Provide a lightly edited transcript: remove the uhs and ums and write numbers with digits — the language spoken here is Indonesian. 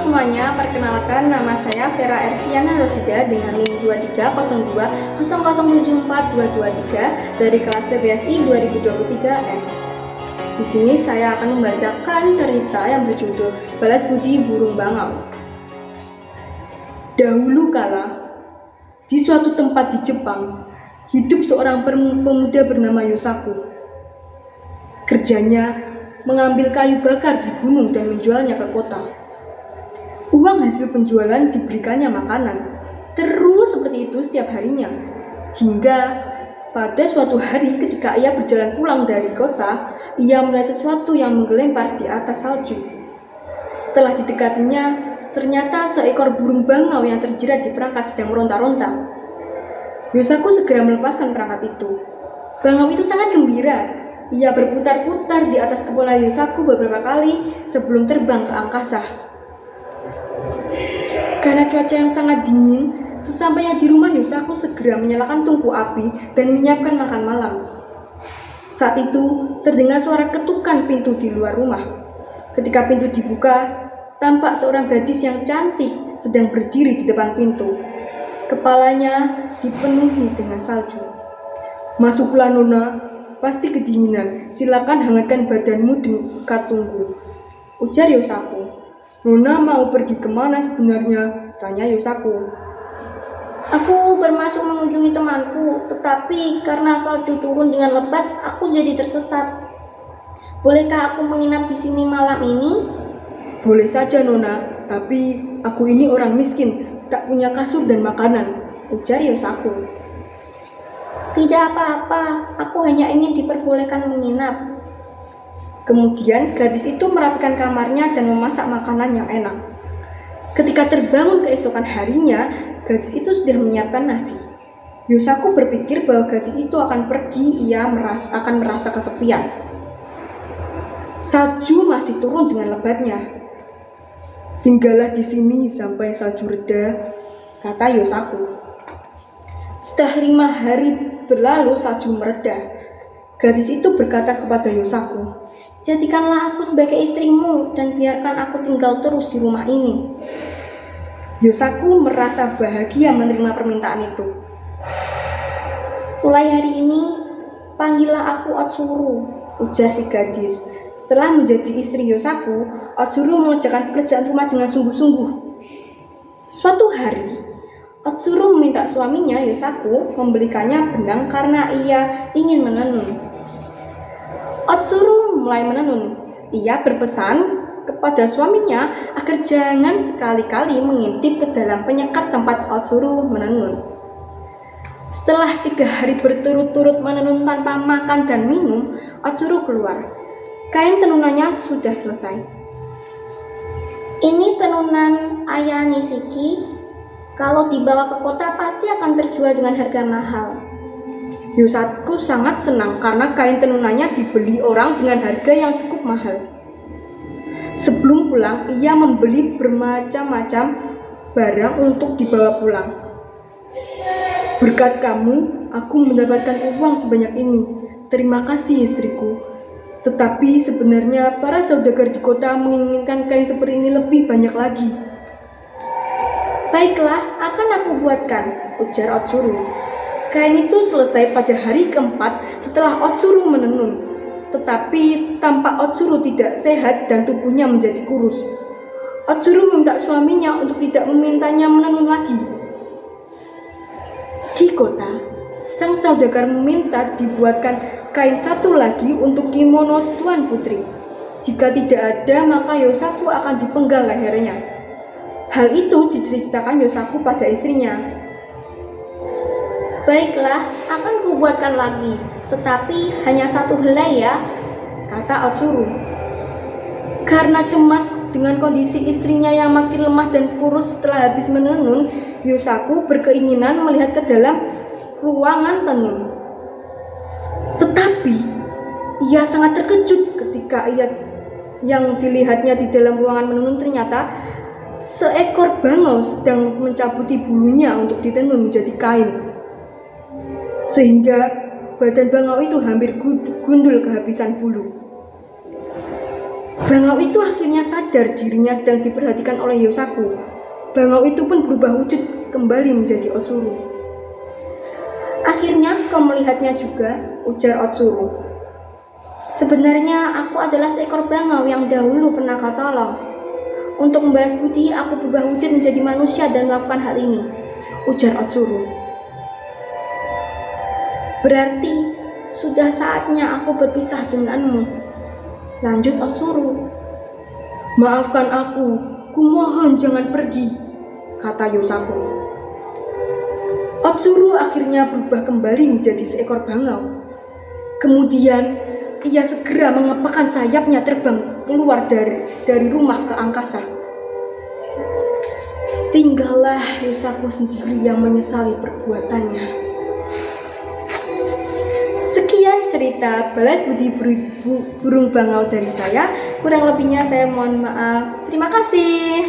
semuanya, perkenalkan nama saya Vera Erviana Rosida dengan NIM 230200742223 dari kelas PBSI 2023F. Di sini saya akan membacakan cerita yang berjudul Balas Budi Burung Bangau. Dahulu kala, di suatu tempat di Jepang, hidup seorang pemuda bernama Yosaku. Kerjanya mengambil kayu bakar di gunung dan menjualnya ke kota. Uang hasil penjualan diberikannya makanan, terus seperti itu setiap harinya. Hingga pada suatu hari ketika ia berjalan pulang dari kota, ia melihat sesuatu yang menggelempar di atas salju. Setelah didekatinya, ternyata seekor burung bangau yang terjerat di perangkat sedang meronta-ronta. Yosaku segera melepaskan perangkat itu. Bangau itu sangat gembira. Ia berputar-putar di atas kepala Yosaku beberapa kali sebelum terbang ke angkasa. Karena cuaca yang sangat dingin, sesampainya di rumah Yosaku segera menyalakan tungku api dan menyiapkan makan malam. Saat itu terdengar suara ketukan pintu di luar rumah. Ketika pintu dibuka, tampak seorang gadis yang cantik sedang berdiri di depan pintu. Kepalanya dipenuhi dengan salju. "Masuklah Nona, pasti kedinginan. Silakan hangatkan badanmu di dekat tunggu," ujar Yosaku. "Nona mau pergi kemana sebenarnya?" tanya Yosaku. "Aku bermaksud mengunjungi temanku, tetapi karena salju turun dengan lebat, aku jadi tersesat. Bolehkah aku menginap di sini malam ini?" "Boleh saja Nona, tapi aku ini orang miskin, tak punya kasur dan makanan," ujar Yosaku. "Tidak apa-apa, aku hanya ingin diperbolehkan menginap." Kemudian gadis itu merapikan kamarnya dan memasak makanan yang enak. Ketika terbangun keesokan harinya, gadis itu sudah menyiapkan nasi. Yosaku berpikir bahwa gadis itu akan pergi, ia akan merasa kesepian. Salju masih turun dengan lebatnya. "Tinggallah di sini sampai salju reda," kata Yosaku. Setelah 5 hari berlalu, salju mereda. Gadis itu berkata kepada Yosaku, "Jadikanlah aku sebagai istrimu dan biarkan aku tinggal terus di rumah ini." Yosaku merasa bahagia menerima permintaan itu. "Mulai hari ini, panggillah aku Otsuru," ujar si gadis. Setelah menjadi istri Yosaku, Otsuru mengerjakan pekerjaan rumah dengan sungguh-sungguh. Suatu hari, Otsuru meminta suaminya Yosaku membelikannya benang karena ia ingin menenun. Otsuru mulai menenun. Ia berpesan kepada suaminya agar jangan sekali-kali mengintip ke dalam penyekat tempat Otsuru menenun. Setelah 3 hari berturut-turut menenun tanpa makan dan minum, Otsuru keluar. Kain tenunannya sudah selesai. "Ini tenunan Ayah Nishiki. Kalau dibawa ke kota pasti akan terjual dengan harga mahal." Yosaku sangat senang karena kain tenunannya dibeli orang dengan harga yang cukup mahal. Sebelum pulang, ia membeli bermacam-macam barang untuk dibawa pulang. "Berkat kamu, aku mendapatkan uang sebanyak ini. Terima kasih istriku. Tetapi sebenarnya para saudagar di kota menginginkan kain seperti ini lebih banyak lagi." "Baiklah, akan aku buatkan," ujar Otsuru. Kain itu selesai pada hari keempat setelah Otsuru menenun. Tetapi tampak Otsuru tidak sehat dan tubuhnya menjadi kurus. Otsuru meminta suaminya untuk tidak memintanya menenun lagi. Di kota, sang saudagar meminta dibuatkan kain satu lagi untuk kimono Tuan Putri. Jika tidak ada, maka Yosaku akan dipenggal lehernya. Hal itu diceritakan Yosaku pada istrinya. "Baiklah, akan kubuatkan lagi, tetapi hanya 1 helai ya," kata Otsuru. Karena cemas dengan kondisi istrinya yang makin lemah dan kurus setelah habis menenun, Yosaku berkeinginan melihat ke dalam ruangan tenun. Tetapi ia sangat terkejut ketika yang dilihatnya di dalam ruangan menenun ternyata seekor bangau sedang mencabuti bulunya untuk ditenun menjadi kain. Sehingga badan bangau itu hampir gundul kehabisan bulu. Bangau itu akhirnya sadar dirinya sedang diperhatikan oleh Yosaku. Bangau itu pun berubah wujud kembali menjadi Otsuru. Akhirnya kau melihatnya juga, ujar Otsuru. Sebenarnya aku adalah seekor bangau yang dahulu pernah kau tolong. Untuk membalas budi, aku berubah wujud menjadi manusia dan melakukan hal ini, ujar Otsuru. Berarti sudah saatnya aku berpisah denganmu, lanjut Otsuru. Maafkan aku, kumohon jangan pergi, kata Yosaku. Otsuru akhirnya berubah kembali menjadi seekor bangau. Kemudian ia segera mengepakkan sayapnya terbang keluar dari rumah ke angkasa. Tinggallah Yosaku sendiri yang menyesali perbuatannya. Sekian cerita balas budi burung bangau dari saya. Kurang lebihnya saya mohon maaf. Terima kasih.